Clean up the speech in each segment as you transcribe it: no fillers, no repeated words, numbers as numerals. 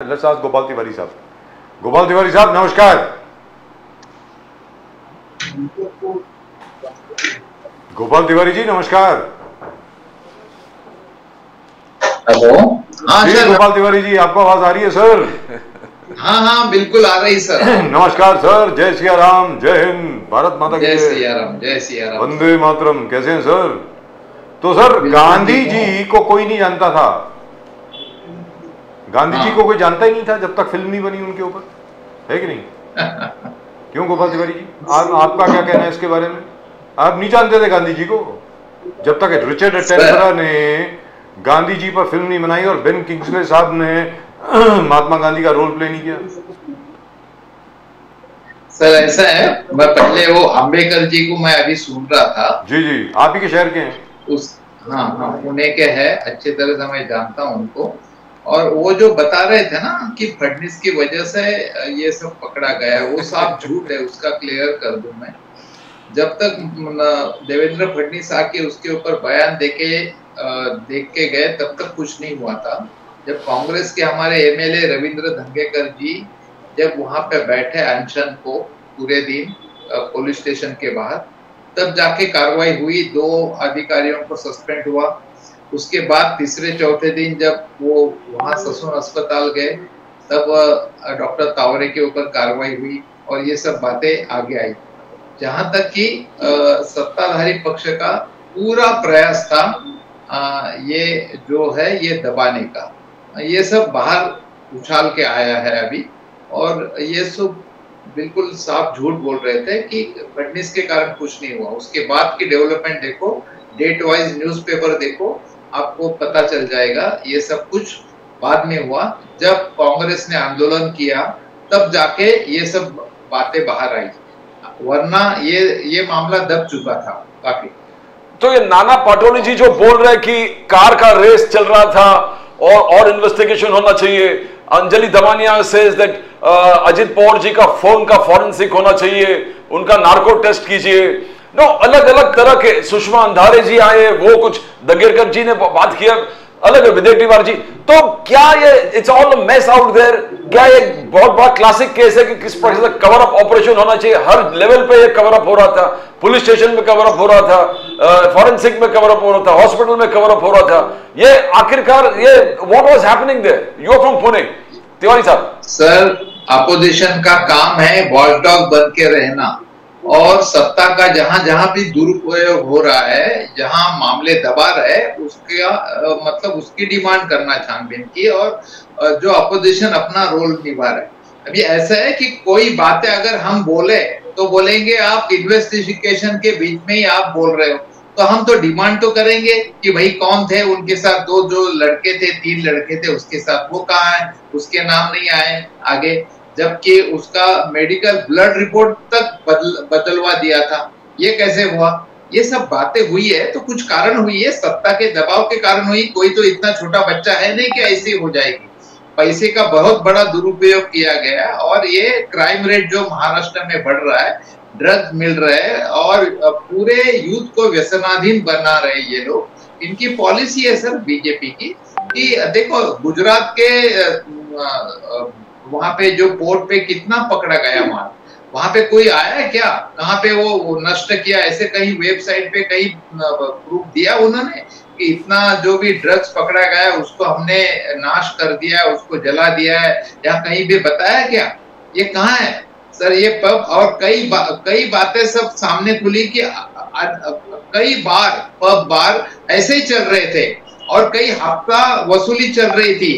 Let's ask Gopal Tiwari साहब। गोपाल तिवारी साहब नमस्कार। गोपाल तिवारी जी नमस्कार। हेलो। हाँ जी सर। गोपाल तिवारी जी आपको आवाज आ रही है सर? हाँ हाँ बिल्कुल आ रही सर। नमस्कार सर, जय सिया राम, जय हिंद, भारत माता की जय जय। सिया राम, जय सिया राम। वंदे मातरम। कैसे हैं सर? तो सर बिल्कुल गांधी ठीक हूँ। जी को कोई नहीं जानता था। गांधी जी हाँ। को कोई जानता ही नहीं था जब तक फिल्म नहीं बनी उनके ऊपर, है कि नहीं? क्यों गोपाल तिवारी जी, आपका क्या कहना है इसके बारे में? आप नहीं जानते थे गांधी जी को जब तक रिचर्ड अटेनबरा ने गांधी जी पर फिल्म नहीं बनाई और बेन किंग्सले साहब ने महात्मा गांधी का रोल प्ले नहीं किया? सर ऐसा है, मैं पहले वो अम्बेडकर जी को मैं अभी सुन रहा था। जी जी, आप ही के शहर के हैं? उस हाँ हाँ पुणे के है, अच्छी तरह से मैं जानता हूँ उनको। और वो जो बता रहे थे ना कि फडणवीस की वजह से ये सब पकड़ा गया है, वो सब झूठ है, उसका क्लियर कर दूं मैं। जब तक देवेंद्र फडणवीस आके उसके ऊपर बयान देख के गए तब तक कुछ नहीं हुआ था। जब कांग्रेस के हमारे एमएलए रविंद्र धंगेकर जी जब वहां पे बैठे अनशन को पूरे दिन पुलिस स्टेशन के बाहर, तब जाके कार्रवाई हुई, 2 अधिकारियों को सस्पेंड हुआ। उसके बाद तीसरे चौथे दिन जब वो वहां ससून अस्पताल गए तब डॉक्टर तावरे के ऊपर कार्रवाई हुई और ये सब बातें आगे आई। जहां तक कि सत्ताधारी पक्ष का पूरा प्रयास था ये जो है ये दबाने का, ये सब बाहर उछाल के आया है अभी। और ये सब बिल्कुल साफ झूठ बोल रहे थे कि फडणवीस के कारण कुछ नहीं हुआ। उसके बाद की डेवलपमेंट देखो, डेट वाइज न्यूज़पेपर देखो, आपको पता चल जाएगा ये सब कुछ बाद में हुआ। जब कांग्रेस ने आंदोलन किया तब जाके ये सब बातें बाहर आई, वरना ये मामला दब चुका था काफी। तो ये नाना पाटोली जी जो बोल रहे हैं कि कार का रेस चल रहा था और इन्वेस्टिगेशन होना चाहिए, अंजलि दमानिया सेज दैट अजित पवार जी का फोन का फॉरेंसिक होना चाहिए, उनका नार्को टेस्ट कीजिए। नो, अलग अलग तरह के, सुषमा अंधारे जी आए, वो कुछ दंगेरकर जी ने बात किया, अलग विजय टिवारी जी। तो क्या ये it's all mess out there? क्या ये बहुत बड़ा क्लासिक केस है कि किस प्रकार से कवर अप ऑपरेशन होना चाहिए? हर लेवल पे ये कवर अप हो रहा था, पुलिस स्टेशन में कवर अप हो रहा था, फॉरेंसिक में कवर अप हो रहा था, हॉस्पिटल में कवर अप हो रहा था। ये आखिरकार ये what was happening there? You are from Pune, Tiwari साहब। सर अपोजिशन का काम है वॉचडॉग बन के रहना, और सत्ता का जहां जहां भी दुरुपयोग हो रहा है, जहां मामले दबा रहे, उसका मतलब उसकी डिमांड करना छानबीन की, और जो अपोजिशन अपना रोल निभा रहा है। अभी ऐसा है कि कोई बातें अगर हम बोले तो बोलेंगे आप इन्वेस्टिगेशन के बीच में ही आप बोल रहे हो, तो हम तो डिमांड तो करेंगे कि भाई कौन थे उनके साथ, 2 जो लड़के थे, 3 लड़के थे उसके साथ, वो कहाँ है, उसके नाम नहीं आए आगे, जबकि उसका मेडिकल ब्लड रिपोर्ट तक बदलवा दिया था। ये कैसे हुआ? ये सब बातें हुई है तो कुछ कारण हुई है, सत्ता के दबाव के कारण हुई। कोई तो इतना छोटा बच्चा है नहीं कि ऐसे हो जाएगी। पैसे का बहुत बड़ा दुरुपयोग किया गया, और ये क्राइम रेट जो महाराष्ट्र में बढ़ रहा है, ड्रग्स मिल रहे हैं और पूरे यूथ को व्यसनाधीन बना रहे ये लोग। इनकी पॉलिसी है सर बीजेपी की कि देखो गुजरात के वहां पे जो पोर्ट पे कितना पकड़ा गया माल, वहां पे कोई आया है क्या? कहाँ पे वो नष्ट किया? ऐसे कहीं वेबसाइट पे कहीं प्रूफ दिया उन्होंने कि इतना जो भी ड्रग्स पकड़ा गया उसको हमने नाश कर दिया, उसको जला दिया है, या कहीं भी बताया क्या? ये कहाँ है सर? ये पब और कई बातें सब सामने खुली कि कई बार पब बार ऐसे ही चल रहे थे और कई हफ्ता वसूली चल रही थी।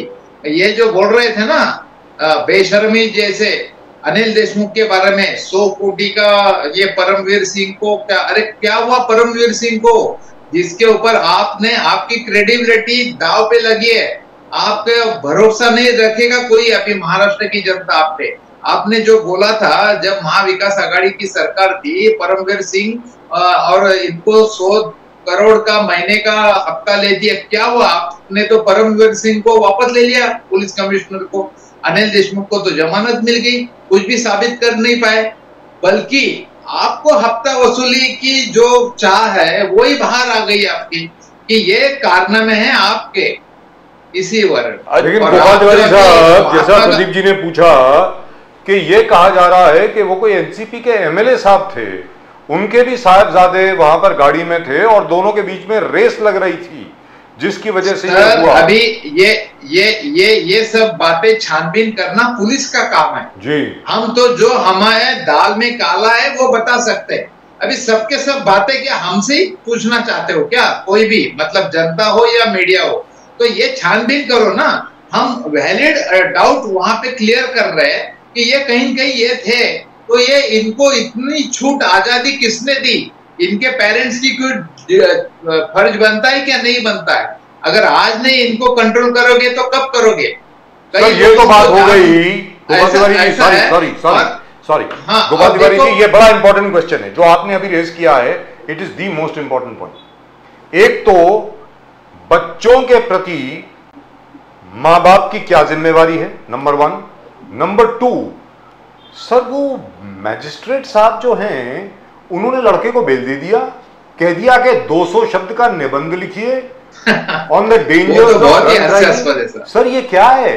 ये जो बोल रहे थे ना बेशर्मी जैसे, अनिल देशमुख के बारे में 100 कोटी का ये परमवीर सिंह को क्या, अरे क्या हुआ परमवीर सिंह को, जिसके ऊपर आपने आपकी क्रेडिबिलिटी दाव पे लगी है, आपके भरोसा नहीं रखेगा कोई अभी महाराष्ट्र की जनता आप पे। आपने जो बोला था जब महाविकास आघाड़ी की सरकार थी, परमवीर सिंह और इनको 100 करोड़ का महीने का हफ्ता ले दिया, क्या हुआ? आपने तो परमवीर सिंह को वापस ले लिया, पुलिस कमिश्नर को। अनिल देशमुख को तो जमानत मिल गई, कुछ भी साबित कर नहीं पाए, बल्कि आपको हफ्ता वसूली की जो चाह है वही बाहर आ गई आपकी, कि ये कारनामे हैं आपके। इसी वर्ड। लेकिन गोपाल तिवारी साहब, जैसा प्रदीप जी ने पूछा कि ये कहा जा रहा है कि वो कोई एनसीपी के एमएलए साहब थे, उनके भी साहबजादे वहां पर गाड़ी में थे और दोनों के बीच में रेस लग रही थी, जिसकी वजह से ये हुआ। अभी ये सब बातें छानबीन करना पुलिस का काम है जी। हम तो जो हमारे दाल में काला है वो बता सकते हैं। अभी सबके सब बातें क्या हमसे ही पूछना चाहते हो क्या? कोई भी मतलब जनता हो या मीडिया हो, तो ये छानबीन करो ना। हम वैलिड डाउट वहां पे क्लियर कर रहे हैं कि ये कहीं कहीं ये थे, तो ये इनको इतनी छूट आजादी किसने दी? इनके पेरेंट्स की कोई फर्ज बनता है क्या? नहीं बनता है। अगर आज नहीं इनको कंट्रोल करोगे तो कब करोगे? सर ये तो बात हो गई गोपाल तिवारी जी। सॉरी गोपाल तिवारी जी, ये बड़ा इंपॉर्टेंट क्वेश्चन है जो आपने अभी रेज किया है। It is the most important point. एक तो बच्चों के प्रति मां बाप की क्या जिम्मेवारी है, नंबर 1। नंबर 2, सर वो मैजिस्ट्रेट साहब जो हैं उन्होंने लड़के को बेल दे दिया, कह दिया कि 200 शब्द का निबंध लिखिए on the dangers of. Sir ये क्या है?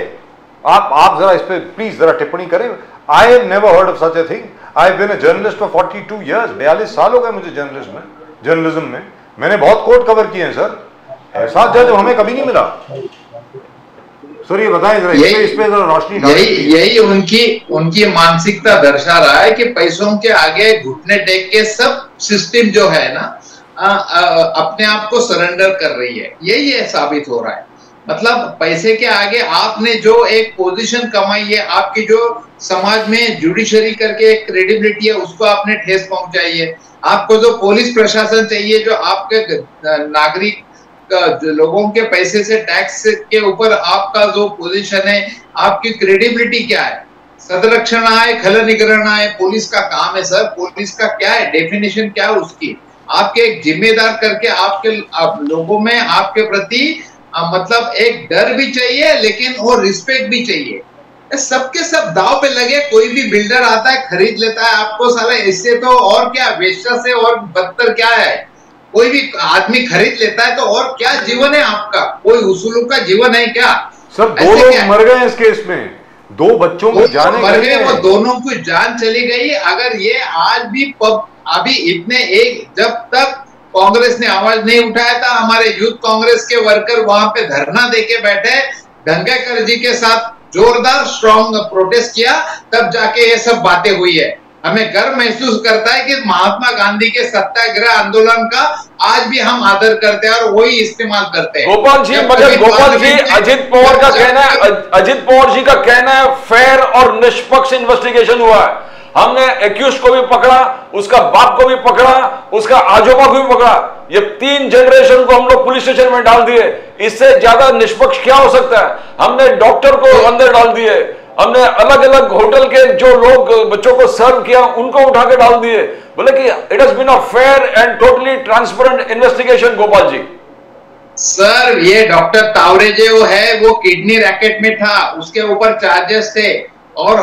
आप जरा इस पे प्लीज जरा टिप्पणी करें। I have never heard of such a thing. I have been a journalist for 42 years. 42 साल हो गए मुझे जर्नलिज्म में। मैंने बहुत कोर्ट कवर किए हैं सर। ऐसा जज हमें कभी नहीं मिला। सर ये बताएं जरा, इस पे जरा रोशनी डालें। यही उनकी मानसिकता दर्शा रहा है कि पैसों के आगे घुटने टेक के सब सिस्टम जो है ना अपने आप को सरेंडर कर रही है। यही साबित हो रहा है। मतलब पैसे के आगे आपने जो एक पोजीशन कमाई है, आपकी जो समाज में जुडिशरी करके एक क्रेडिबिलिटी है, उसको आपने ठेस पहुंचाई है। आपको जो पुलिस प्रशासन चाहिए, जो आपके नागरिक लोगों के पैसे से टैक्स के ऊपर आपका जो पोजीशन है, आपकी क्रेडिबिलिटी क्या है? सदरक्षण है, खल निग्रहण है, पुलिस का काम है सर। पुलिस का क्या है, डेफिनेशन क्या है उसकी? आपके एक जिम्मेदार करके आपके लोगों में आपके प्रति मतलब एक डर भी चाहिए, लेकिन और रिस्पेक्ट भी चाहिए। सबके सब दाव पे लगे। कोई भी बिल्डर आता है, खरीद लेता है आपको, साला इससे तो और क्या, वेश्या से और बदतर क्या है? कोई भी आदमी खरीद लेता है तो और क्या जीवन है आपका? कोई उसूलों का जीवन है क्या? सर 2 लोग मर गए इस केस में, 2 बच्चों को जाने मर गए, वो दोनों की जान चली गई। अगर ये आज भी अभी इतने जब तक कांग्रेस ने आवाज नहीं उठाया था, हमारे यूथ कांग्रेस के वर्कर वहां पे धरना देके बैठे, धनखेड़ जी के साथ जोरदार स्ट्रॉन्ग प्रोटेस्ट किया, तब जाके ये सब बातें हुई है। हमें गर्व महसूस करता है कि महात्मा गांधी के सत्याग्रह आंदोलन का आज भी हम आदर करते हैं और वही इस्तेमाल करते हैं। गोपाल जी, मगर गोपाल जी, अजित पवार का कहना है, अजित पवार जी का कहना है फेयर और निष्पक्ष इन्वेस्टिगेशन हुआ है। हमने एक्यूज को भी पकड़ा, उसका बाप को भी पकड़ा, उसका आजोबा को भी पकड़ा। ये 3 जनरेशन को हम लोग पुलिस स्टेशन में डाल दिए। इससे ज्यादा निष्पक्ष क्या हो सकता है? हमने डॉक्टर को अंदर डाल दिए, हमने अलग अलग होटल के जो लोग बच्चों को सर्व किया उनको उठा के डाल दिए। बोले कि it has been a fair and totally transparent investigation. Gopal ji sir, ये डॉक्टर तावरे जो है वो किडनी रैकेट में था, उसके ऊपर चार्जेस थे, और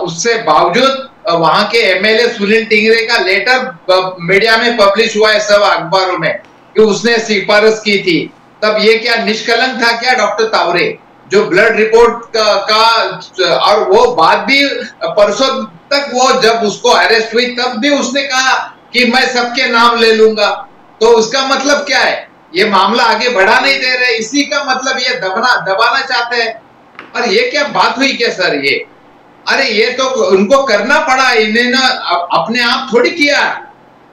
उससे बावजूद वहां के एमएलए सुनील टिंगरे का लेटर मीडिया में पब्लिश हुआ है, सब अखबारों में, कि उसने सिफारिश की थी। तब ये क्या निष्कलंक था क्या डॉक्टर तावरे? जो ब्लड रिपोर्ट का और वो बात भी परसों तक, वो जब उसको अरेस्ट हुई तब भी उसने कहा कि मैं सबके नाम ले लूंगा। तो उसका मतलब क्या है? ये मामला आगे बढ़ा नहीं दे रहे, इसी का मतलब ये दबाना चाहते हैं। और ये क्या बात हुई क्या सर? ये अरे ये तो उनको करना पड़ा, इन्हें ना अपने आप थोड़ी किया,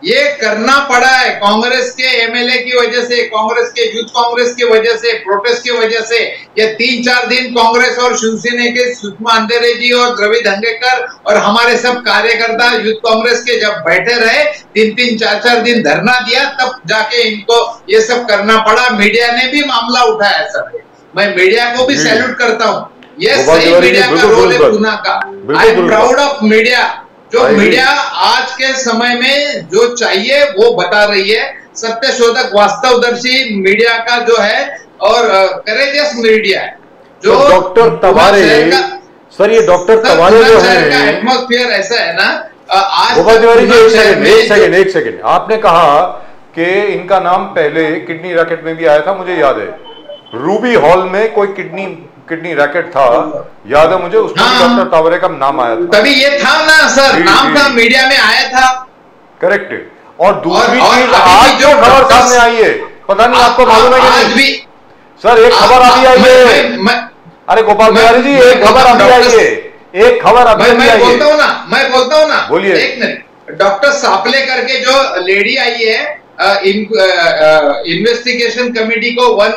ये करना पड़ा है कांग्रेस के एमएलए की वजह से, कांग्रेस के यूथ कांग्रेस की वजह से, प्रोटेस्ट की वजह से। ये 3-4 दिन कांग्रेस और शिवसेना के सुषमा अंधेरे जी और द्रविड़ धंगेकर और हमारे सब कार्यकर्ता यूथ कांग्रेस के जब बैठे रहे, 3-3, 4-4 दिन धरना दिया, तब जाके इनको ये सब करना पड़ा। मीडिया ने भी मामला उठाया सर, मैं मीडिया को भी सैल्यूट करता हूँ। ये सही मीडिया का रोल है पूना का। I am proud of media. जो मीडिया आज के समय में जो चाहिए वो बता रही है, सत्य शोधक वास्तवदर्शी मीडिया का जो है, और करेजियस मीडिया है। जो डॉक्टर तवारे सर, ये डॉक्टर तवारे जो है, एटमॉस्फेयर ऐसा है ना। आज गोपाल तिवारी जी एक सेकंड, आपने कहा कि इनका नाम पहले किडनी रैकेट में भी आया था, मुझे याद है। रूबी हॉल में कोई किडनी रैकेट था, याद है मुझे, उसमें डॉक्टर तावरे का नाम आया था। तभी ये था ना सर, नाम था, मीडिया में आया था। करेक्ट। और दूसरी चीज, आज जो खबर सामने आई है, पता नहीं आपको मालूम है कि नहीं सर, एक खबर अभी आई है। अरे गोपाल बिहारी जी, एक खबर अभी आई है, एक खबर अभी आई है। मैं बोलता हूँ ना, बोलिए। एक मिनट, डॉक्टर सापले करके जो लेडी आई है, इन्वेस्टिगेशन कमेटी को 1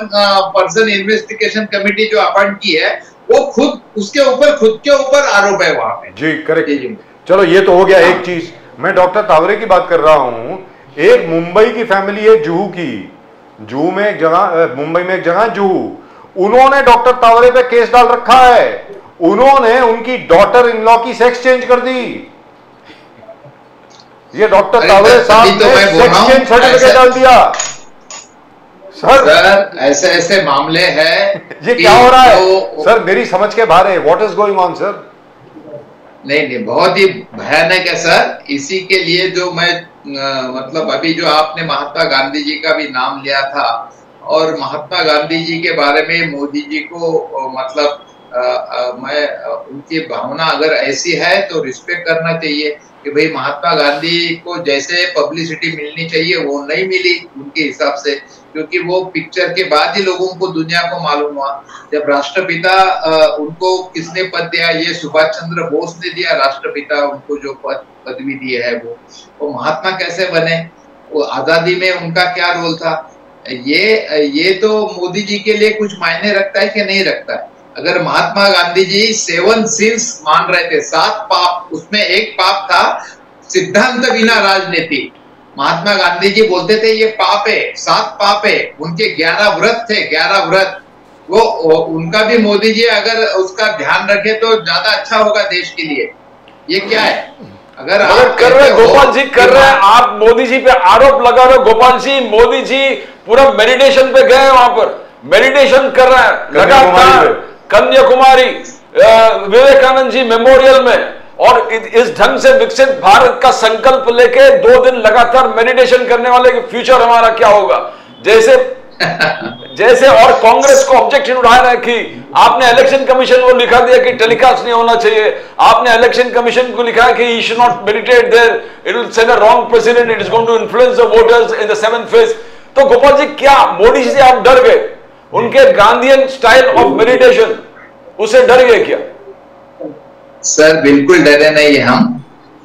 पर्सन इन्वेस्टिगेशन कमेटी जो अपॉइंट की है, वो खुद खुद के ऊपर आरोप है वहां पे। जी करेक्ट। चलो ये तो हो गया एक चीज। मैं डॉक्टर तावरे की बात कर रहा हूं। एक मुंबई की फैमिली है जुहू की, जुहू में एक जगह, मुंबई में एक जगह जुहू, उन्होंने डॉक्टर तावरे पे केस डाल रखा है। उन्होंने उनकी डॉटर इन लॉ की सेक्स चेंज कर दी। ये डॉक्टर तावरे साहब ने सेक्स चेंज सर्टिफिकेट डाल दिया। सर ऐसे मामले हैं। ये क्या हो रहा है सर? मेरी समझ के बाहर है। What is going on sir? नहीं, बहुत ही भयानक है सर। इसी के लिए जो मैं मतलब अभी जो आपने महात्मा गांधी जी का भी नाम लिया था, और महात्मा गांधी जी के बारे में मोदी जी को मतलब मैं उनकी भावना अगर ऐसी है तो रिस्पेक्ट करना चाहिए कि भाई महात्मा गांधी को जैसे पब्लिसिटी मिलनी चाहिए वो नहीं मिली उनके हिसाब से, क्योंकि वो पिक्चर के बाद ही लोगों को, दुनिया को मालूम हुआ। जब राष्ट्रपिता उनको किसने पद दिया, ये सुभाष चंद्र बोस ने दिया राष्ट्रपिता, उनको जो पदवी दी है वो महात्मा कैसे बने, वो आजादी में उनका क्या रोल था, ये तो मोदी जी के लिए कुछ मायने रखता है कि नहीं रखता है? अगर महात्मा गांधी जी 7 सिंस मान रहे थे, 7 पाप, उसमें एक पाप था सिद्धांत बिना राजनीति। महात्मा गांधी जी बोलते थे ये पाप है, 7 पाप है। उनके 11 व्रत थे, 11 व्रत। वो उनका भी मोदी जी अगर उसका ध्यान रखे तो ज्यादा अच्छा होगा देश के लिए। ये क्या है? अगर आप कर रहे गोपाल जी कर रहे हैं, आप मोदी जी पे आरोप लगा रहे हो। गोपाल जी, मोदी जी पूरा मेडिटेशन पे गए, वहां पर मेडिटेशन कर रहे हैं लगातार, कन्याकुमारी, विवेकानंद जी मेमोरियल में, और इस ढंग से विकसित भारत का संकल्प लेके 2 दिन लगातार मेडिटेशन करने वाले कि फ्यूचर हमारा क्या होगा, जैसे और कांग्रेस को ऑब्जेक्शन उठा रहे हैं कि आपने इलेक्शन कमीशन को लिखा दिया कि टेलीकास्ट नहीं होना चाहिए, आपने इलेक्शन कमीशन को लिखा है कि he should not meditate there, it will send a wrong precedent, it is going to influence the voters in the 7th phase. तो गोपाल जी, क्या मोदी जी से आप डर गए? उनके गांधीयन स्टाइल ऑफ मेडिटेशन, उसे डर गए क्या? सर बिल्कुल डरे नहीं।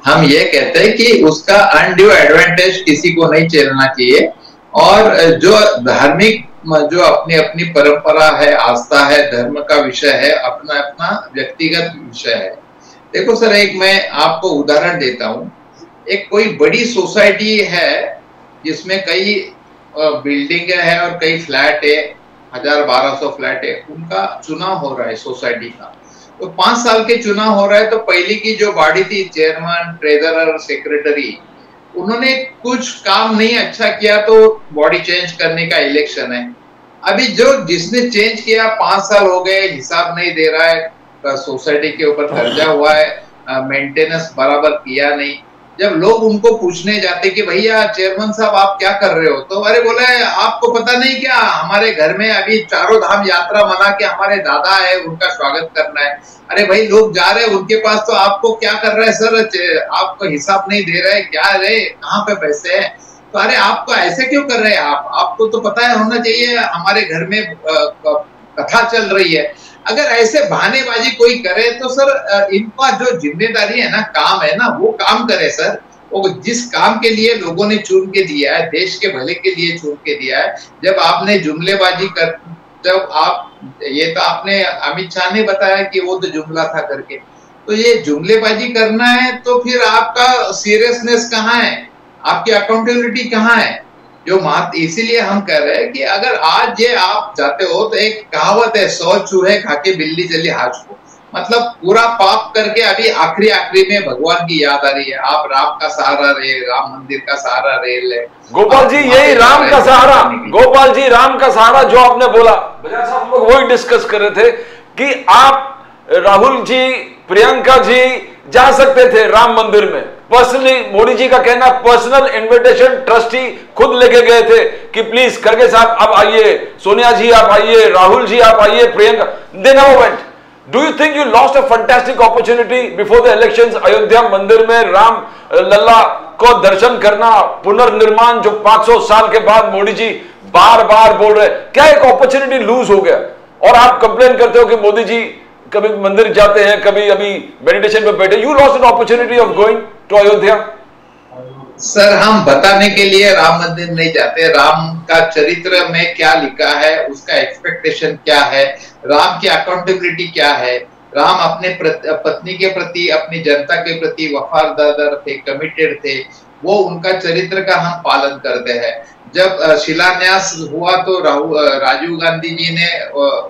हम ये कहते हैं कि उसका अनड्यू एडवांटेज किसी को नहीं झेलना चाहिए, और जो धार्मिक, जो अपनी अपनी परंपरा है, आस्था है, धर्म का विषय है, अपना अपना व्यक्तिगत विषय है। देखो सर, एक मैं आपको उदाहरण देता हूँ। एक कोई बड़ी सोसाइटी है जिसमें कई बिल्डिंग है और कई फ्लैट है, 1000-1200 फ्लैट है, उनका चुनाव हो रहा है सोसाइटी का। तो 5 साल के चुनाव हो रहा है। तो पहले की जो बॉडी थी, चेयरमैन, ट्रेजरर, सेक्रेटरी, उन्होंने कुछ काम नहीं अच्छा किया तो बॉडी चेंज करने का इलेक्शन है। अभी जिसने चेंज किया, 5 साल हो गए, हिसाब नहीं दे रहा है, सोसाइटी के ऊपर कर्जा हुआ है, मेंटेनेंस बराबर किया नहीं। जब लोग उनको पूछने जाते कि भैया चेयरमैन साहब आप क्या कर रहे हो, तो अरे बोले आपको पता नहीं क्या, हमारे घर में अभी 4 धाम यात्रा मना के हमारे दादा है, उनका स्वागत करना है। अरे भाई, लोग जा रहे हैं उनके पास, तो आपको क्या कर रहे हैं सर, आपको हिसाब नहीं दे रहे, क्या रे, कहाँ पे पैसे है? तो अरे आपको ऐसे क्यों कर रहे हैं आपको तो पता है होना चाहिए, हमारे घर में कथा चल रही है। अगर ऐसे बहानेबाजी कोई करे तो सर, इनका जो जिम्मेदारी है ना, काम है ना, वो काम करे सर। वो जिस काम के लिए लोगों ने चुन के दिया है, देश के भले के लिए चुन के दिया है, जब आपने जुमलेबाजी कर, जब आप, ये तो आपने अमित शाह ने बताया कि वो तो जुमला था करके, तो ये जुमलेबाजी करना है तो फिर आपका सीरियसनेस कहाँ है, आपकी अकाउंटेबिलिटी कहाँ है? इसीलिए हम कह रहे हैं कि अगर आज ये आप जाते हो तो एक कहावत है, 100 चूहे खा के बिल्ली चली हाथ को, मतलब पूरा पाप करके अभी आखिरी में भगवान की याद आ रही है। आप राम का सहारा रहे, राम मंदिर का सहारा रहे। गोपाल जी, यही राम का सहारा, गोपाल जी राम का सहारा जो आपने बोला, बजाज साहब, हम लोग वही डिस्कस कर रहे थे कि आप, राहुल जी, प्रियंका जी जा सकते थे राम मंदिर में, पर्सनली मोदी जी का कहना पर्सनल इनविटेशन ट्रस्टी खुद लेके गए थे कि प्लीज खड़गे साहब आप आइए, सोनिया जी आप आइए, राहुल जी आप आइए, Priyanka, they never went. Do you think you lost a fantastic opportunity before the elections? Ayodhya मंदिर में राम लल्ला को दर्शन करना, पुनर्निर्माण जो 500 साल के बाद मोदी जी बार बार बोल रहे, क्या एक अपॉर्चुनिटी लूज हो गया? और आप कंप्लेन करते हो कि मोदी जी कभी मंदिर जाते हैं, कभी अभी मेडिटेशन में बैठे। You lost an opportunity of going to Ayodhya. Sir, हम बताने के लिए राम मंदिर नहीं जाते। राम का चरित्र में क्या लिखा है, उसका एक्सपेक्टेशन क्या है, राम की अकाउंटेबिलिटी क्या है, राम अपने पत्नी के प्रति, अपनी जनता के प्रति वफादार थे, कमिटेड थे, वो उनका चरित्र का हम पालन करते हैं। जब शिलान्यास हुआ तो राजीव गांधी जी ने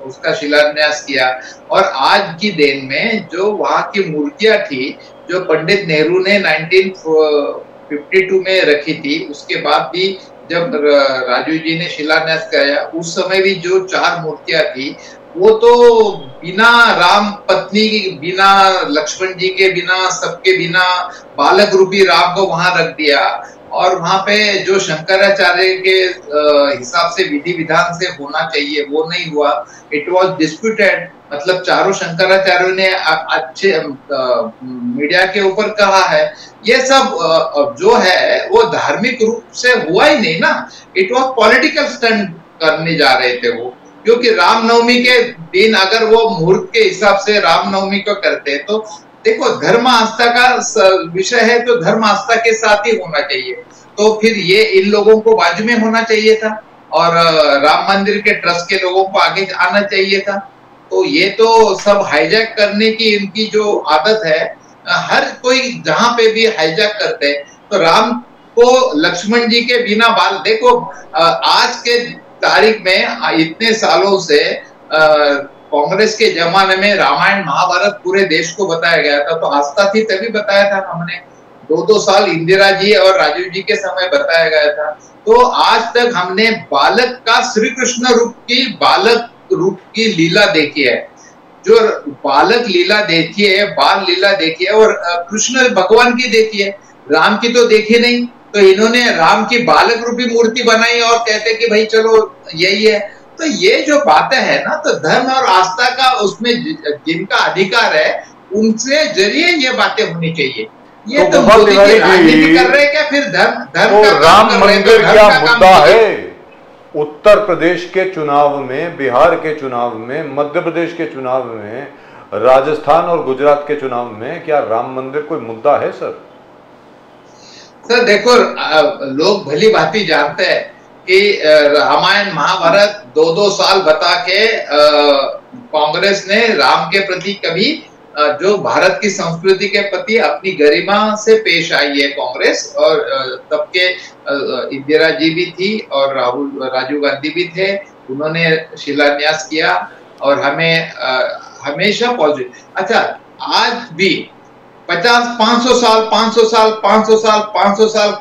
उसका शिलान्यास किया, और आज की दिन में जो वहां की मूर्तियां थी जो पंडित नेहरू ने 1952 में रखी थी, उसके बाद भी जब राजीव जी ने शिलान्यास किया, उस समय भी जो 4 मूर्तियां थी वो तो बिना राम पत्नी, बिना लक्ष्मण जी के, बिना सबके बिना बालक रूपी राम को वहां रख दिया। और वहां पे जो शंकराचार्य के हिसाब से विधि विधान से होना चाहिए वो नहीं हुआ। इट वाज डिस्प्यूटेड, मतलब चारों शंकराचार्यों ने अच्छे मीडिया के ऊपर कहा है। ये सब जो है वो धार्मिक रूप से हुआ ही नहीं ना, इट वाज पॉलिटिकल स्टंट करने जा रहे थे वो। क्योंकि रामनवमी के दिन अगर वो मुहूर्त के हिसाब से रामनवमी को करते तो देखो, धर्म आस्था का विषय है तो धर्म आस्था के साथ ही होना चाहिए। तो फिर ये इन लोगों को बाजू में होना चाहिए था और राम मंदिर के ट्रस्ट के लोगों को आगे आना चाहिए था। तो ये तो सब हाईजैक करने की इनकी जो आदत है, हर कोई जहां पे भी हाईजैक करते हैं। तो राम को लक्ष्मण जी के बिना बाल, देखो आज के तारीख में इतने सालों से कांग्रेस के जमाने में रामायण महाभारत पूरे देश को बताया गया था, तो आस्था थी तभी बताया था हमने। 2-2 साल इंदिरा जी और राजीव जी के समय बताया गया था। तो आज तक हमने बालक का श्री कृष्ण बालक रूप की लीला देखी है, जो बालक लीला देखी है, बाल लीला देखी है, और कृष्ण भगवान की देखी है, राम की तो देखी नहीं। तो इन्होंने राम की बालक रूपी मूर्ति बनाई और कहते कि भाई चलो यही है। तो ये जो बातें है ना, तो धर्म और आस्था का उसमें जिनका अधिकार है उनसे जरिए ये बातें होनी चाहिए। ये तो मोदी जी राजनीति कर रहे हैं क्या? फिर धर्म तो राम मंदिर क्या मुद्दा है? उत्तर प्रदेश के चुनाव में, बिहार के चुनाव में, मध्य प्रदेश के चुनाव में, राजस्थान और गुजरात के चुनाव में क्या राम मंदिर कोई मुद्दा है सर? सर देखो, लोग भली भांति जानते हैं कि रामायण महाभारत 2-2 साल बता के कांग्रेस ने राम के प्रति कभी, जो भारत की संस्कृति के प्रति अपनी गरिमा से पेश आई है कांग्रेस, और तब के इंदिरा जी भी थी और राजीव गांधी भी थे, उन्होंने शिलान्यास किया और हमें हमेशा पॉजिटिव। अच्छा, आज भी 500 साल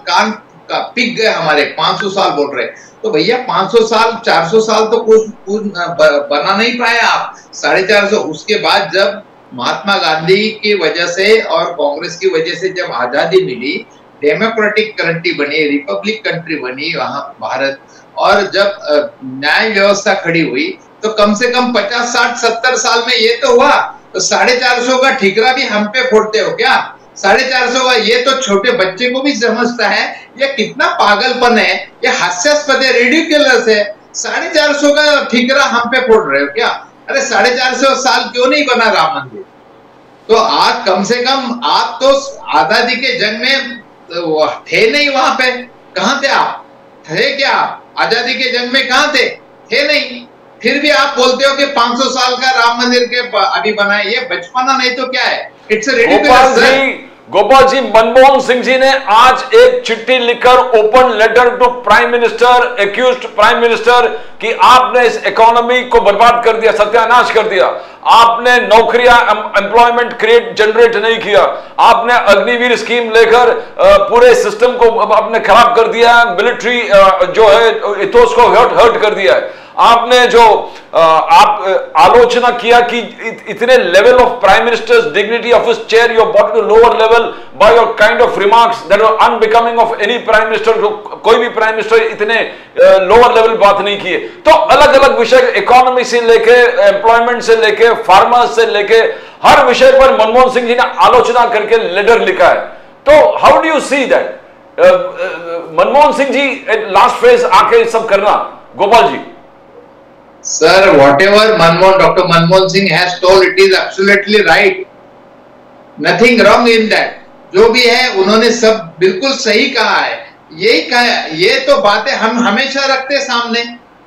कान का पिक गए हमारे, 500 साल बोल रहे। तो भैया 500 साल, 400 साल तो कुछ बना नहीं पाए आप, 450। उसके बाद जब महात्मा गांधी की वजह से और कांग्रेस की वजह से जब आजादी मिली, डेमोक्रेटिक कंट्री बनी, रिपब्लिक कंट्री बनी वहां भारत, और जब न्याय व्यवस्था खड़ी हुई, तो कम से कम 50, 60, 70 साल में ये तो हुआ। तो 450 का ठिकरा भी हम पे फोड़ते हो क्या? 450 का, ये तो छोटे बच्चे को भी समझता है ये कितना पागलपन है, ये हास्यास्पद है, रिडिकुलस है। 450 का ठिकरा हम पे फोड़ रहे हो क्या? अरे 450 साल क्यों नहीं बना राम मंदिर? तो आज कम से कम आप तो आजादी के जंग में थे नहीं वहां पे, कहां थे आप? थे क्या आजादी के जंग में? कहां थे? थे नहीं। फिर भी आप बोलते हो कि 500 साल का राम मंदिर के अभी बनाए, ये बचपना नहीं तो क्या है? It's ridiculous. गोपाल जी, मनमोहन सिंह जी ने आज एक चिट्ठी लिखकर open letter to prime minister, accused prime minister, कि आपने इस इकोनॉमी को बर्बाद कर दिया, सत्यानाश कर दिया, आपने नौकरियां, एम्प्लॉयमेंट जनरेट नहीं किया, आपने अग्निवीर स्कीम लेकर पूरे सिस्टम को अपने खराब कर दिया, मिलिट्री जो है इथोस को हर्ट कर दिया है। आपने जो आप आलोचना किया कि इतने level of prime minister's dignity of his chair you bought to lower level by your kind of remarks that are unbecoming of any prime minister. कोई भी प्राइम मिनिस्टर इतने लोअर लेवल बात नहीं किए। तो अलग अलग विषय, इकोनॉमी से लेके एम्प्लॉयमेंट से लेके फार्मर्स से लेके हर विषय पर मनमोहन सिंह जी ने आलोचना करके लेटर लिखा है। तो how do you see that Manmohan Singh ji last phase आके सब करना? Gopal ji. Sir, whatever Dr. Manmohan Singh has told, it is absolutely right. Nothing wrong in that. जो भी है उन्होंने सब बिल्कुल सही कहा है। यही कहा, ये तो बातें हम हमेशा रखते सामने,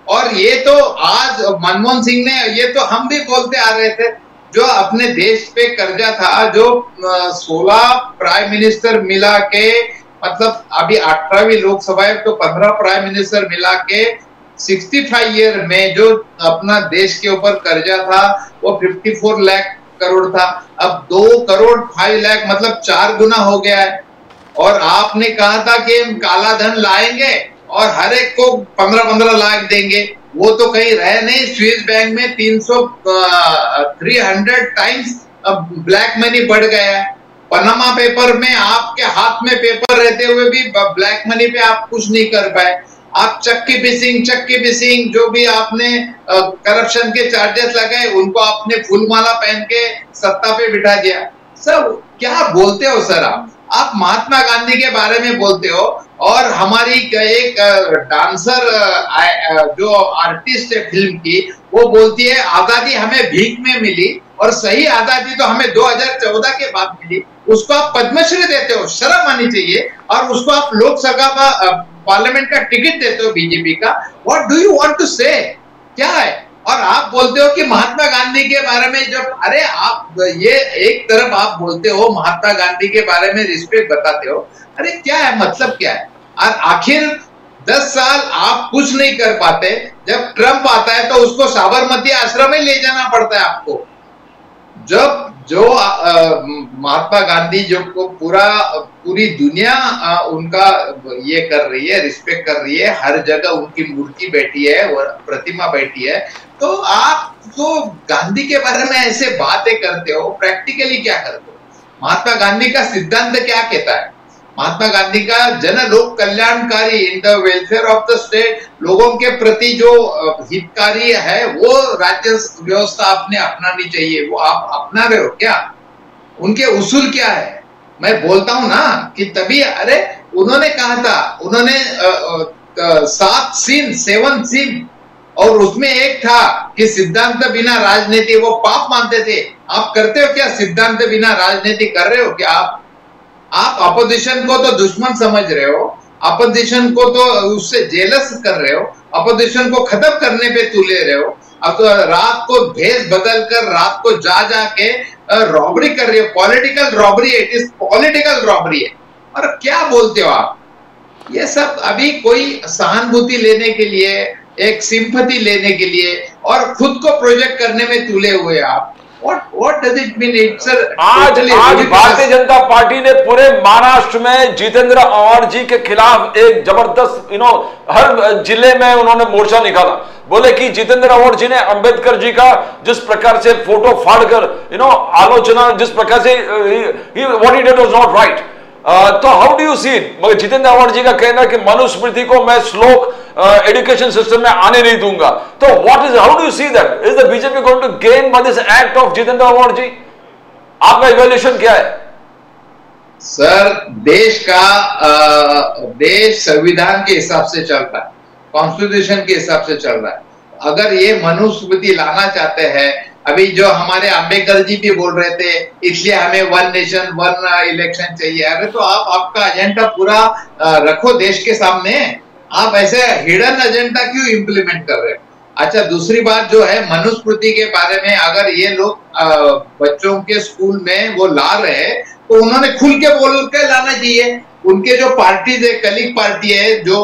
और ये तो आज मनमोहन सिंह ने, ये तो हम भी बोलते आ रहे थे, जो अपने देश पे कर्जा था, जो 16 प्राइम मिनिस्टर मिला के, मतलब अभी 18वीं लोकसभा है तो 15 प्राइम मिनिस्टर मिला के 65 ईयर में जो अपना देश के ऊपर कर्जा था वो 54 लाख करोड़ था। अब 2 करोड़ 5 लाख, मतलब 4 गुना हो गया है। और आपने कहा था कि हम काला धन लाएंगे और हर एक को 15-15 लाख देंगे, वो तो कहीं रहे नहीं। स्विस बैंक में 300 टाइम्स ब्लैक मनी बढ़ गया है। पनामा पेपर में आपके हाथ में पेपर रहते हुए भी ब्लैक मनी पे आप कुछ नहीं कर पाए। आप चक्की बिसिंग जो भी आपने करप्शन के चार्जेस लगाए, उनको आपने फूलमाला पहन के सत्ता पे बिठा दिया। सर, क्या बोलते हो सर आप महात्मा गांधी के बारे में बोलते हो, और हमारी एक डांसर जो आर्टिस्ट है फिल्म की, वो बोलती है आजादी हमें भीख में मिली, और सही आजादी तो हमें 2014 के बाद मिली। उसको आप पद्मश्री देते हो, शर्म आनी चाहिए। और उसको आप लोकसभा पार्लियामेंट का टिकट देते हो बीजेपी का। What do you want to say? क्या है? और आप बोलते हो कि महात्मा गांधी के बारे में, जब अरे आप ये एक तरफ आप बोलते हो महात्मा गांधी के बारे में रिस्पेक्ट बताते हो, अरे क्या है, मतलब क्या है? और आखिर 10 साल आप कुछ नहीं कर पाते, जब ट्रंप आता है तो उसको साबरमती आश्रम में ले जाना पड़ता है आपको। जब जो महात्मा गांधी जो को पूरी दुनिया उनका ये कर रही है, रिस्पेक्ट कर रही है, हर जगह उनकी मूर्ति बैठी है और प्रतिमा बैठी है, तो आप तो गांधी के बारे में ऐसे बातें करते हो, प्रैक्टिकली क्या करते हो? महात्मा गांधी का सिद्धांत क्या कहता है? महात्मा गांधी का जन लोक कल्याणकारी, in the welfare of the state, लोगों के प्रति जो हितकारी है, वो राज्य व्यवस्था आपने अपनानी चाहिए। वो आप अपना रहे हो क्या? उनके उसूल क्या है? मैं बोलता हूं ना कि तभी, अरे उन्होंने कहा था, उन्होंने 7 सीन, और उसमें एक था कि सिद्धांत बिना राजनीति, वो पाप मानते थे। आप करते हो क्या? सिद्धांत बिना राजनीति कर रहे हो क्या आप अपोजिशन को तो दुश्मन समझ रहे हो, अपोजिशन को तो उससे जेलस कर रहे हो, अपोजिशन को खत्म करने पे तुले रहे हो। अब तो रात को भेष बदल कर रात को जा के रॉबरी कर रहे हो। Political robbery, it is political robbery है। और क्या बोलते हो आप? ये सब अभी कोई सहानुभूति लेने के लिए, एक सिंपैथी लेने के लिए, और खुद को प्रोजेक्ट करने में तुले हुए आप। What does it mean? It's आज भारतीय जनता पार्टी ने पूरे महाराष्ट्र में जितेंद्र आव्हाड जी के खिलाफ एक जबरदस्त हर जिले में उन्होंने मोर्चा निकाला। बोले कि जितेंद्र आव्हाड जी ने अंबेडकर जी का जिस प्रकार से फोटो फाड़कर आलोचना, जिस प्रकार से what he did was not right। तो how do you see it? मगर जितेंद्र आव्हाड जी का कहना है कि मनुस्मृति को मैं श्लोक एजुकेशन सिस्टम में आने नहीं दूंगा। तो what is, how do you see that? Is the BJP going to gain by this act of Jitendra Awhad ji? आपका इवैल्यूएशन क्या है? सर, देश संविधान के हिसाब से चल रहा है, कॉन्स्टिट्यूशन के हिसाब से चल रहा है। अगर ये मनुस्मृति लाना चाहते हैं, अभी जो हमारे अंबेडकर जी भी बोल रहे थे, इसलिए हमें 1 नेशन 1 इलेक्शन चाहिए। अरे तो आप आपका एजेंडा पूरा रखो देश के सामने। आप ऐसे हिडन एजेंडा क्यों इम्प्लीमेंट कर रहे हैं? अच्छा, दूसरी बात जो है मनुस्मृति के बारे में, अगर ये लोग बच्चों के स्कूल में वो ला रहे हैं, तो उन्होंने खुल के बोल के लाना चाहिए। उनके जो पार्टीज है, कलीग पार्टी है, जो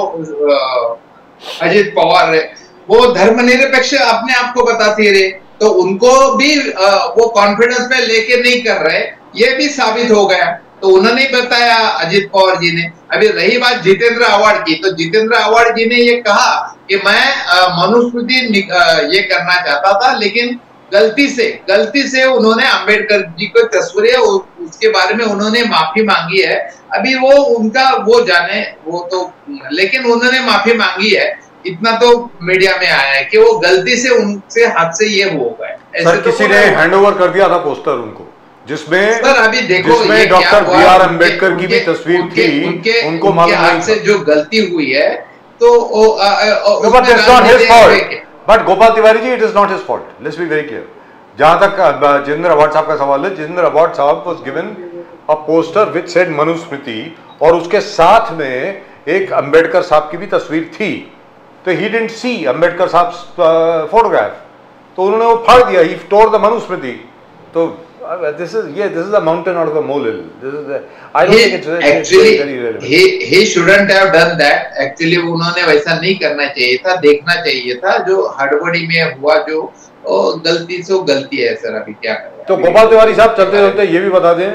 अजित पवार है, वो धर्मनिरपेक्ष अपने आप को बताती रहे, तो उनको भी वो कॉन्फिडेंस में लेके नहीं कर रहे, ये भी साबित हो गया। तो उन्होंने बताया अजित पवार जी ने। अभी रही बात जितेंद्र अवार्ड की, तो जितेंद्र अवार्ड जी ने ये कहा कि मैं मनुस्मृति ये करना चाहता था, लेकिन गलती से उन्होंने अंबेडकर जी को तस्वीर उसके बारे में उन्होंने माफी मांगी है। अभी वो उनका वो जाने, वो तो, लेकिन उन्होंने माफी मांगी है, इतना तो मीडिया में आया है कि वो गलती से उनसे हाथ से ये हो गए। सर किसी ने हैंडओवर कर दिया था पोस्टर उनको, जिसमें सर अभी देखो जिसमें डॉक्टर बी.आर. अम्बेडकर की भी तस्वीर थी, उनको मालूम हाथ से जो गलती हुई है तो but Gopal Tiwari ji, it is not his fault, let's be very clear. जहां तक जितेंद्र अवार्ड साहब का सवाल है, जितेंद्र अवार्ड साहब was given a poster which said Manusmriti, और उसके साथ में एक अम्बेडकर साहब की भी तस्वीर थी, तो ही डिडंट सी अम्बेडकर साहब फोटोग्राफ, तो उन्होंने वो फाड़ दिया, ही टोर द मनुस्मृति। तो this is a mountain out of a molehill. I don't think it's very relevant. He shouldn't have done that. Actually उन्होंने वैसा नहीं करना चाहिए था, देखना चाहिए था। जो हड़बड़ी में हुआ, जो गलती से गलती है सर, अभी क्या करें। तो गोपाल तिवारी साहब चलते चलते ये भी बता दें,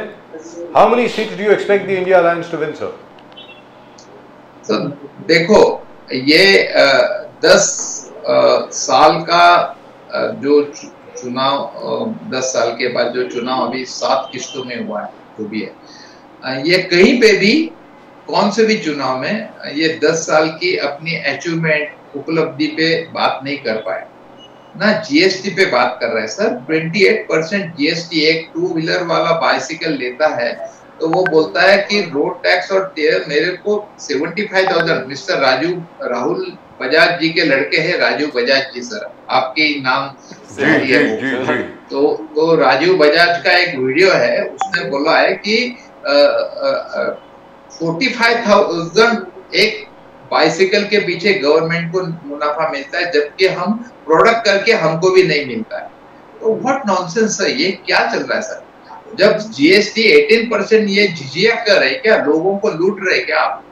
how many seats do you expect the India Alliance to win, sir? So देखो, ये 10 साल का जो चुनाव, 10 साल के बाद जो चुनाव अभी 7 किस्तों में हुआ है, जो भी है, ये कहीं पे भी कौन से भी चुनाव में ये 10 साल की अपनी अचीवमेंट, उपलब्धि पे बात नहीं कर पाए ना। जीएसटी पे बात कर रहे हैं सर, 28% जीएसटी। एक 2 व्हीलर वाला बाइसिकल लेता है तो वो बोलता है कि रोड टैक्स और मेरे को 75,000। मिस्टर राहुल बजाज जी के लड़के हैं, राजीव बजाज जी सर, आपके नाम जी। तो राजीव बजाज का एक वीडियो है, उसने बोला है कि 45,000 एक बाइसिकल के पीछे गवर्नमेंट को मुनाफा मिलता है, जबकि हम प्रोडक्ट करके हमको भी नहीं मिलता है। तो व्हाट नॉनसेंस है, ये क्या चल रहा है सर? जब जीएसटी 18% ये झिझिया कर रहे क्या, लोगों को लूट रहे क्या आप?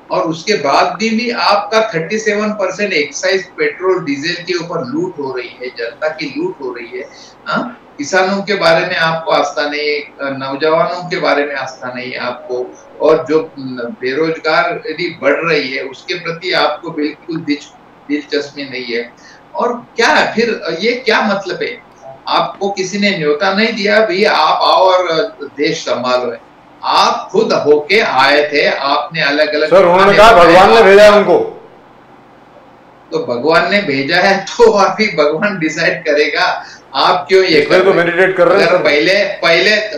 और उसके बाद भी आपका 37% एक्साइज पेट्रोल डीजल के ऊपर लूट हो रही है, जनता की लूट हो रही है। किसानों के बारे में आपको आस्था नहीं, नौजवानों के बारे में आस्था नहीं आपको, और जो बेरोजगारी बढ़ रही है उसके प्रति आपको बिल्कुल दिलचस्पी नहीं है। और क्या है फिर, ये क्या मतलब है? आपको किसी ने न्योता नहीं दिया भाई आप आओ और देश संभालो है, आप खुद होके आए थे, आपने अलग अलग, सर उन्होंने कहा भगवान ने भेजा उनको, तो भगवान ने भेजा है तो अभी भगवान डिसाइड करेगा। आप क्यों ये कर तो मेडिटेट कर रहे हैं?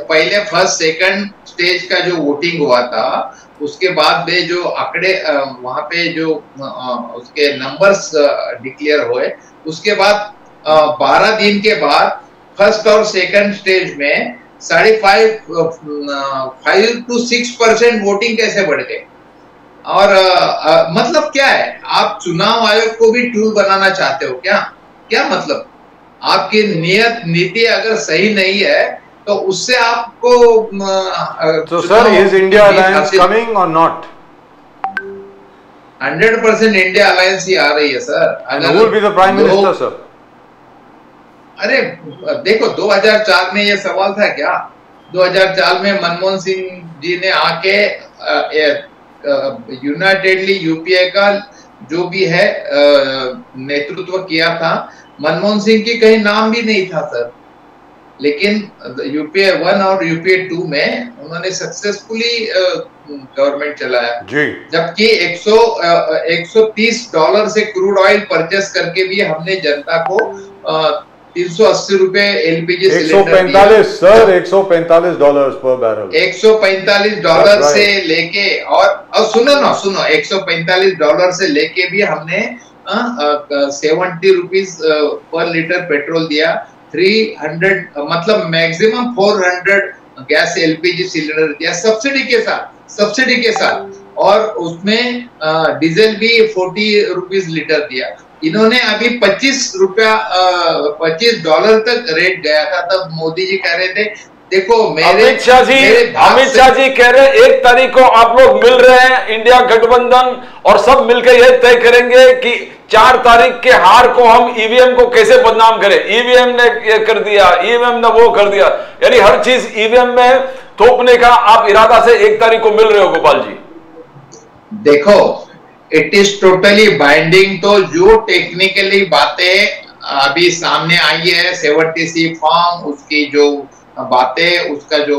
पहले फर्स्ट सेकंड स्टेज का जो वोटिंग हुआ था, उसके बाद में जो आंकड़े वहां पे जो उसके नंबर्स डिक्लेयर हुए, उसके बाद 12 दिन के बाद फर्स्ट और सेकंड स्टेज में 5 to 6% वोटिंग कैसे बढ़ गए? और मतलब क्या है? आप चुनाव आयोग को भी टूल बनाना चाहते हो क्या? क्या मतलब? आपकी नीति अगर सही नहीं है तो उससे आपको तो sir is India alliance coming और नॉट? 100% इंडिया अलायंस ही आ रही है sir. Who will be the prime minister, sir? अरे देखो, 2004 में ये सवाल था क्या? 2004 में मनमोहन सिंह जी ने आके यूनाइटेडली यूपीए का जो भी है नेतृत्व किया था। मनमोहन सिंह की कहीं नाम भी नहीं था सर, लेकिन यूपीए 1 और यूपीए 2 में उन्होंने सक्सेसफुली गवर्नमेंट चलाया, जबकि $130 से क्रूड ऑयल परचेस करके भी हमने जनता को 380 रुपए एलपीजी $145 सर, $145 पर बैरल, $145 से लेके, और सुनो $145 से लेके भी हमने 70 रुपीज पर लीटर पेट्रोल दिया, 300 मतलब मैक्सिमम 400 गैस एलपीजी सिलेंडर दिया सब्सिडी के साथ, और उसमें डीजल भी 40 रुपीज लीटर दिया। इन्होंने अभी $25 तक रेट गया था, तब मोदी जी कह रहे थे देखो अमित शाह जी कह रहे 1 तारीख को आप लोग मिल रहे हैं, इंडिया गठबंधन, और सब मिलकर यह तय करेंगे कि 4 तारीख के हार को हम ईवीएम को कैसे बदनाम करें। ईवीएम ने ये कर दिया, ईवीएम ने वो कर दिया, यानी हर चीज ईवीएम में थोपने का आप इरादा से 1 तारीख को मिल रहे हो गोपाल जी? देखो, इट इज टोटली बाइंडिंग। तो जो टेक्निकली बातें अभी सामने आई है, 70C फॉर्म, उसकी जो बातें, उसका जो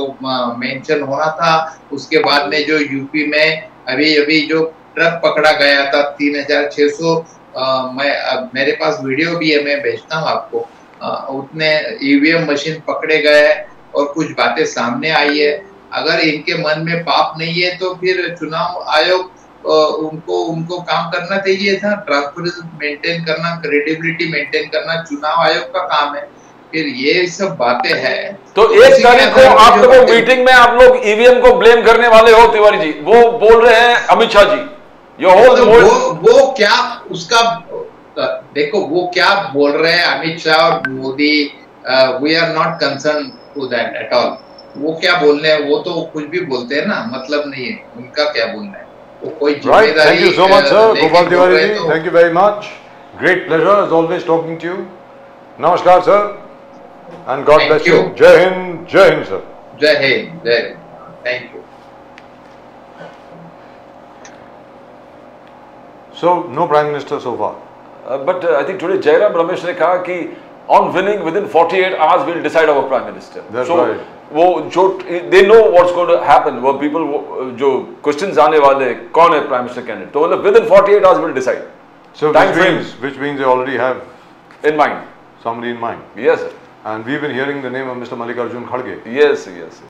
मेंशन होना था, उसके बाद में जो यूपी में अभी अभी जो ट्रक पकड़ा गया था 3600, मेरे पास वीडियो भी है, मैं भेजता हूँ आपको। उतने ईवीएम मशीन पकड़े गए और कुछ बातें सामने आई है। अगर इनके मन में पाप नहीं है तो फिर चुनाव आयोग उनको काम करना चाहिए था। ट्रांसपेरेंसी मेंटेन करना, क्रेडिबिलिटी मेंटेन करना चुनाव आयोग का काम है। फिर ये सब बातें हैं। तो 1 तारीख को आप लोगों मीटिंग में आप लोग ईवीएम को ब्लेम करने वाले हो तिवारी जी? वो बोल रहे हैं अमित शाह जी, वो क्या उसका देखो, वो क्या बोल रहे हैं अमित शाह और Modi, we are not concern to that at all. वो क्या बोलने हैं, वो तो कुछ भी बोलते हैं ना, मतलब नहीं है उनका क्या बोलना है। वो कोई Right, thank you so much, sir. Gopal Tiwari ji, thank you very much. Great pleasure as always talking to you. Namaskar, sir, and God bless you. Jai Hind, sir. Jai Hind, Jai Hind. Thank you. So, no Prime Minister so far. But I think today Jairam Ramesh ने कहा कि on winning within 48 hours we'll decide our Prime Minister. That's so, right. वो जो they know what's going to happen, वो people जो questions आने वाले कौन है Prime Minister candidate, तो मतलब within 48 hours we'll decide. So which means they already have in mind somebody in mind. Yes, sir. And we've been hearing the name of Mr. Mallikarjun Kharge. Yes.